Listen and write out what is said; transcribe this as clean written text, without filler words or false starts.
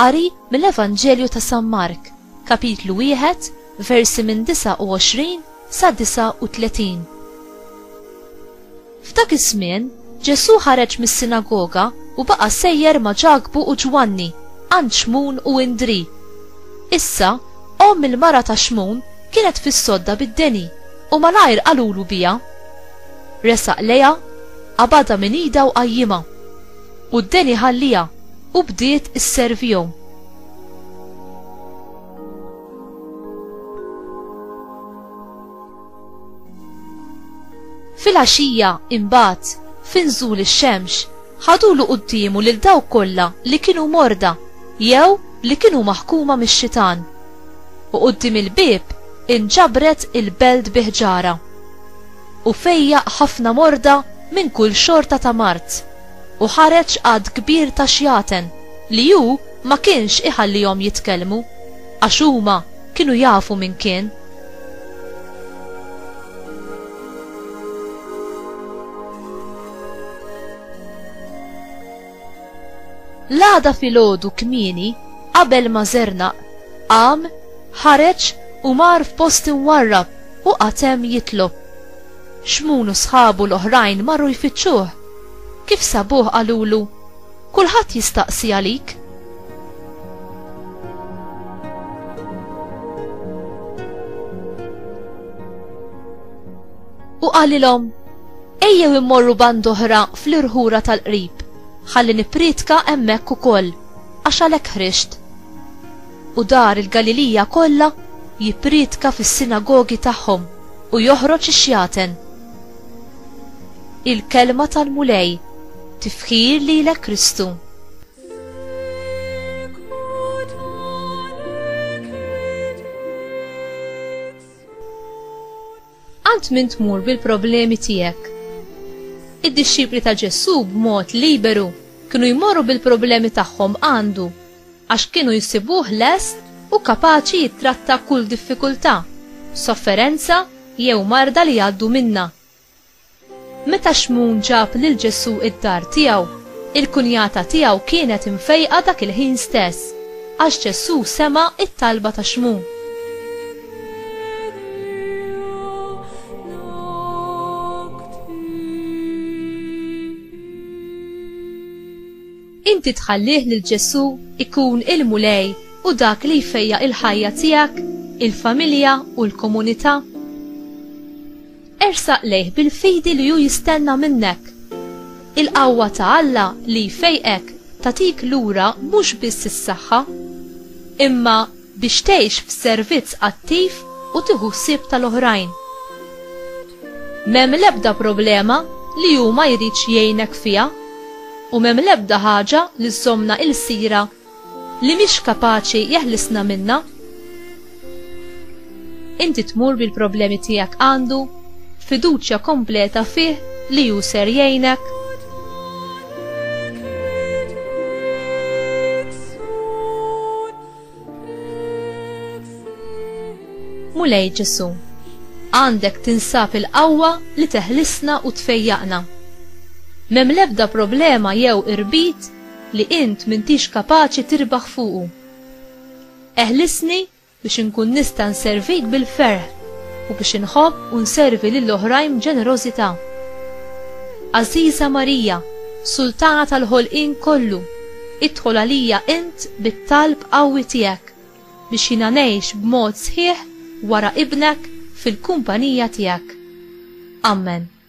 Qari mill-Evanġelju ta' San Mark, kapitlu 1, versi minn 29 sa 39. F'dak iż-żmien Ġesu ħareġ mis-sinagoga u baqa' sejjer ma' Ġakbu u Ġwanni għand Xmun u Indri. Issa omm il-mara ta' Xmun kienet fis-sodda bid-deni u malajr qalulu biha. Resaq lejha, qabadha minn ida u qajjimha, u d-deni ħallija u bdiet isservihom. Fil-għaxija imbagħad finżul ix-xemx ħadulu qudiemu lil dawk kollha li kienu morda jew li kienu maħkuma mix-xitan. U quddiem il-bieb inġabret il-beld bi ħġara u fejjaq ħafna morda minn kull xorta ta' mart u ħareġ għad kbir ta' xjaten li hu ma kienx iħallihom jitkellmu għax huma kienu jafu min kien. L-għada filgħodu kmieni qabel ma żernaq qam, ħareġ u mar f'post imwarrab u qatem jitlob. Xmun u sħabu l-oħrajn marru jfittxuh. Kif sabuh qalulu, kulħadd jistaqsi għalik. U qalilhom, ejjew immorru band oħra fl-irħura tal-qrib, ħalli nippritka hemmhekk ukoll għax għalhekk ħriġt. U dar il-Galilija kollha jippritka fis-sinagogi tagħhom u joħroġ ix-xjaten. Il-kelma tal-mulej tifħir lilek Kristu. Għand min tmur bil-problemi tiegħek. Id-dixxipli ta' Ġesu b'mod liberu kienu jmorru bil-problemi tagħhom għandu għax kienu jsibuh lest u kapaċi jittratta kull diffikultà, sofferenza jew marda li jgħaddu minna. Meta Xmun ġab lil Ġesu id-dar tiegħu, il-kunjata tiegħu kienet imfejqa dak il-ħin stess għax Ġesu sema it-talba ta' Xmun. Inti tħallih lil Ġesu ikun il-mulej u dak li jfejja il-ħajja tiegħek, il-familja u l-komunità. Ersaq lejh bil-fidi li hu jistenna minnek. Il-qawwa ta' Alla li jfejqek tatik lura mhux biss is-saħħa, imma biex tgħix f'servizz attiv u tieħu ħsieb tal-oħrajn. M'hemm l-ebda problema li hu ma jridx jgħinek fiha u m'hemm l-ebda ħaġa li żommna il-sira li mhix kapaċi jeħlisna minnha. Inti tmur bil-problemi tiegħek għandu fiduċja kompleta fih li hu ser jgħinek. Mulej Ġesu, għandek tinsab il-qawwa li teħlisna u tfejjaqna. M'hemm l-ebda problema jew irbit li int m'intix kapaċi tirbaħ fuqu. Eħlisni biex inkun nista' nservik bil-ferħ u biex inħobb u nservi lill-oħrajn b'ġenerożità. Għażiża Marija, Sultana tal-ħolqien kollu, idħol għalija int bit-talb qawwi tiegħek biex jiena ngħix b'mod sħiħ wara ibnek fil-kumpanija tiegħek. Amen.